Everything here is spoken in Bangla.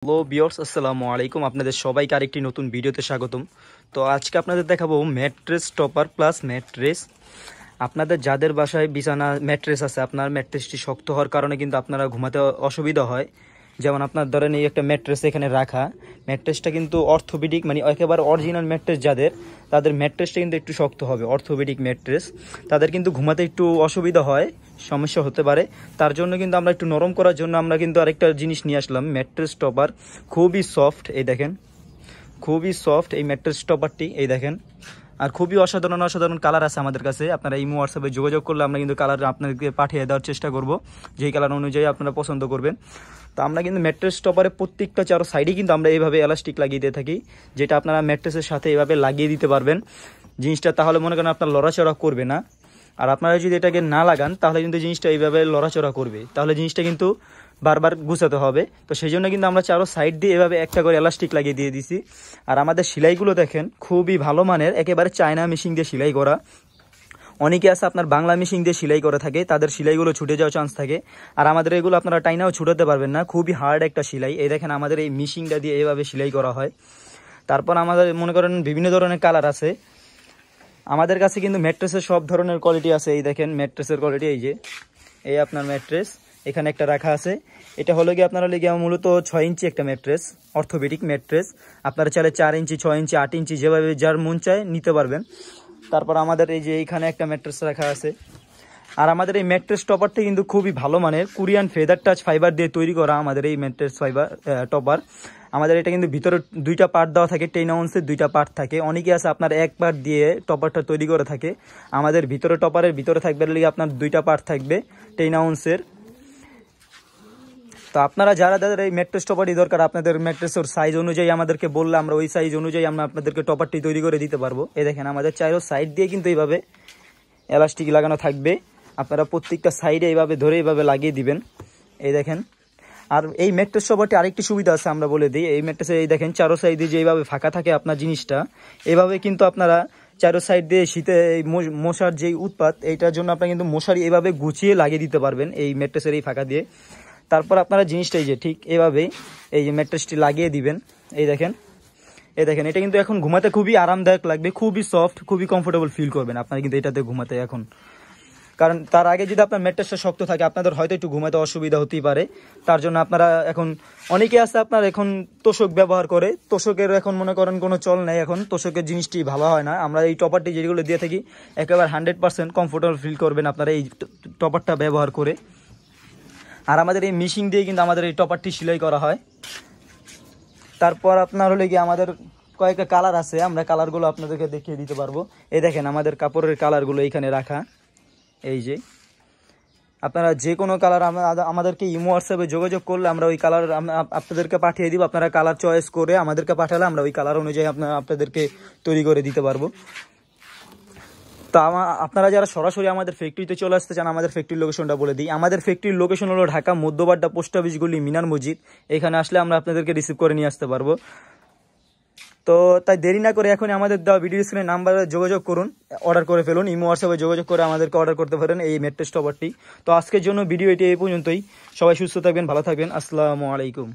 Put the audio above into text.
হ্যালো ভিউয়ার্স, আসসালামু আলাইকুম। আপনাদের সবাইকে আরেকটি নতুন ভিডিওতে স্বাগতম। তো আজকে আপনাদের দেখাবো ম্যাট্রেস টপার প্লাস ম্যাট্রেস। আপনাদের যাদের বাসায় বিছানা ম্যাট্রেস আছে, আপনার ম্যাট্রেসটি শক্ত হওয়ার কারণে কিন্তু আপনারা ঘুমাতে অসুবিধা হয়। যেমন আপনার ধরেন এই একটা ম্যাট্রেস এখানে রাখা, ম্যাট্রেসটা কিন্তু অর্থোপেডিক মানে একেবারে অরিজিনাল ম্যাট্রেস যাদের, তাদের ম্যাট্রেসটা কিন্তু একটু শক্ত হবে। অর্থোপেডিক ম্যাট্রেস তাদের কিন্তু ঘুমাতে একটু অসুবিধা হয়, সমস্যা হতে পারে। তার জন্য কিন্তু আমরা একটু নরম করার জন্য আমরা কিন্তু আরেকটা জিনিস নিয়ে আসলাম, ম্যাট্রেস টপার। খুবই সফট, এই দেখেন খুবই সফট এই ম্যাট্রেস টপারটি, এই দেখেন। আর খুবই অসাধারণ অসাধারণ কালার আছে আমাদের কাছে। আপনারা ইমো হোয়াটসঅ্যাপে যোগাযোগ করলে আমরা কিন্তু কালার আপনাদেরকে পাঠিয়ে দেওয়ার চেষ্টা করব, যেই কালার অনুযায়ী আপনারা পছন্দ করবেন। তো আমরা কিন্তু ম্যাট্রেস টপারে প্রত্যেকটা চারো সাইডে কিন্তু আমরা এইভাবে এলাস্টিক লাগিয়ে দিয়ে থাকি, যেটা আপনারা ম্যাট্রেসের সাথে এইভাবে লাগিয়ে দিতে পারবেন জিনিসটা। তাহলে মনে করেন আপনার লড়াচড়া করবে না। আর আপনারা যদি এটাকে না লাগান তাহলে কিন্তু জিনিসটা এইভাবে লড়াচড়া করবে, তাহলে জিনিসটা কিন্তু বারবার গুছাতে হবে। তো সেই জন্য কিন্তু আমরা চারো সাইড দিয়ে এভাবে একটা করে এলাস্টিক লাগিয়ে দিয়ে দিছি। আর আমাদের সেলাইগুলো দেখেন খুবই ভালো মানের, একেবারে চায়না মেশিন দিয়ে সেলাই করা। অনেকে আছে আপনার বাংলা মেশিন দিয়ে সেলাই করে থাকে, তাদের সেলাইগুলো ছুটে যাওয়ার চান্স থাকে। আর আমাদের এগুলো আপনারা টাইনাও ছুটাতে পারবেন না, খুবই হার্ড একটা সেলাই। এই দেখেন আমাদের এই মেশিনটা দিয়ে এইভাবে সেলাই করা হয়। তারপর আমাদের মনে করেন বিভিন্ন ধরনের কালার আছে আমাদের কাছে, কিন্তু ম্যাট্রেসের সব ধরনের কোয়ালিটি আছে। এই দেখেন ম্যাট্রেসের কোয়ালিটি, এই যে এই আপনার ম্যাট্রেস এখানে একটা রাখা আছে। এটা হলো গিয়ে আপনারা লেগে মূলত 6 ইঞ্চি একটা ম্যাট্রেস, অর্থোপেডিক ম্যাট্রেস। আপনারা চাইলে 4 ইঞ্চি, 6 ইঞ্চি, 8 ইঞ্চি যেভাবে যার মন চায় নিতে পারবেন। তারপর আমাদের এই যে এইখানে একটা ম্যাট্রেস রাখা আছে। আর আমাদের এই ম্যাট্রেস টপারটি কিন্তু খুবই ভালো মানের, কোরিয়ান ফেদার টাচ ফাইবার দিয়ে তৈরি করা আমাদের এই ম্যাট্রেস ফাইবার টপার। আমাদের এটা কিন্তু ভিতরে দুইটা পার্ট দেওয়া থাকে, 10 আউন্সের দুইটা পার্ট থাকে। অনেকে আছে আপনার এক পার্ট দিয়ে টপারটা তৈরি করে থাকে। আমাদের ভিতরে টপারের ভিতরে থাকবে আপনার দুইটা পার্ট থাকবে 10 আউন্সের। তো আপনারা যারা যাদের এই ম্যাট্রেস টপারটি দরকার, আপনাদের ম্যাট্রেসের সাইজ অনুযায়ী আমাদেরকে বললে আমরা ওই সাইজ অনুযায়ী আমরা আপনাদেরকে টপারটি তৈরি করে দিতে পারবো। এই দেখেন আমাদের চাইরো সাইড দিয়ে কিন্তু এইভাবে এলাস্টিক লাগানো থাকবে। আপনারা প্রত্যেকটা সাইডে এইভাবে ধরে এইভাবে লাগিয়ে দিবেন, এই দেখেন। আর এই ম্যাট্রেস টপারটি আরেকটি সুবিধা আছে, আমরা বলে দিই। এই ম্যাট্রেসে এই দেখেন চারো সাইডে যে এইভাবে ফাঁকা থাকে আপনার জিনিসটা, এইভাবে কিন্তু আপনারা চারো সাইড দিয়ে শীতে এই মশার যেই উৎপাত, এইটার জন্য আপনারা কিন্তু মশারি এইভাবে গুছিয়ে লাগিয়ে দিতে পারবেন এই ম্যাট্রেসের এই ফাঁকা দিয়ে। তারপর আপনারা জিনিসটাই যে ঠিক এইভাবে এই যে ম্যাট্রেসটি লাগিয়ে দিবেন, এই দেখেন। এই দেখেন এটা কিন্তু এখন ঘুমাতে খুবই আরামদায়ক লাগবে, খুবই সফট, খুবই কমফোর্টেবল ফিল করবেন আপনারা কিন্তু এটাতে ঘুমাতে এখন। কারণ তার আগে যদি আপনার ম্যাট্রেসটা শক্ত থাকে আপনাদের হয়তো একটু ঘুমাতে অসুবিধা হতেই পারে। তার জন্য আপনারা এখন অনেকে আছে আপনার এখন তোষক ব্যবহার করে, তোষকের এখন মনে করেন কোনো চল নেই, এখন তোষকের জিনিসটি ভালো হয় না। আমরা এই টপারটি যেগুলো দিয়ে থাকি একেবারে 100% কমফোর্টেবল ফিল করবেন আপনারা এই টপারটা ব্যবহার করে। আর আমাদের এই মেশিন দিয়ে কিন্তু আমাদের এই টপারটি সেলাই করা হয়। তারপর আপনার হলে কি আমাদের কয়েকটা কালার আছে, আমরা কালারগুলো আপনাদেরকে দেখিয়ে দিতে পারবো। এই দেখেন আমাদের কাপড়ের কালারগুলো এইখানে রাখা, এই যে আপনারা যে কোনো কালার আমাদেরকে ইমো হোয়াটসঅ্যাপে যোগাযোগ করলে আমরা ওই কালার আপনাদেরকে পাঠিয়ে দিব। আপনারা কালার চয়েস করে আমাদেরকে পাঠালে আমরা ওই কালার অনুযায়ী আপনাদেরকে তৈরি করে দিতে পারবো। তো আপনারা যারা সরাসরি আমাদের ফ্যাক্টরিতে চলে আসতে চান, আমাদের ফ্যাক্টরির লোকেশনটা বলে দিই। আমাদের ফ্যাক্টরির লোকেশন হলো ঢাকা মধ্যবাড্ডা পোস্ট অফিস গলি মিনার মসজিদ। এখানে আসলে আমরা আপনাদেরকে রিসিভ করে নিয়ে আসতে পারবো। তো তাই দেরি না করে এখনই আমাদের দেওয়া ভিডিও স্ক্রিনে নাম্বারে যোগাযোগ করুন, অর্ডার করে ফেলুন। ইমো হোয়াটসঅ্যাপে যোগাযোগ করে আমাদেরকে অর্ডার করতে পারেন এই ম্যাট্রেস টপারটি। তো আজকের জন্য ভিডিও এটি এই পর্যন্তই। সবাই সুস্থ থাকবেন, ভালো থাকবেন। আসসালামু আলাইকুম।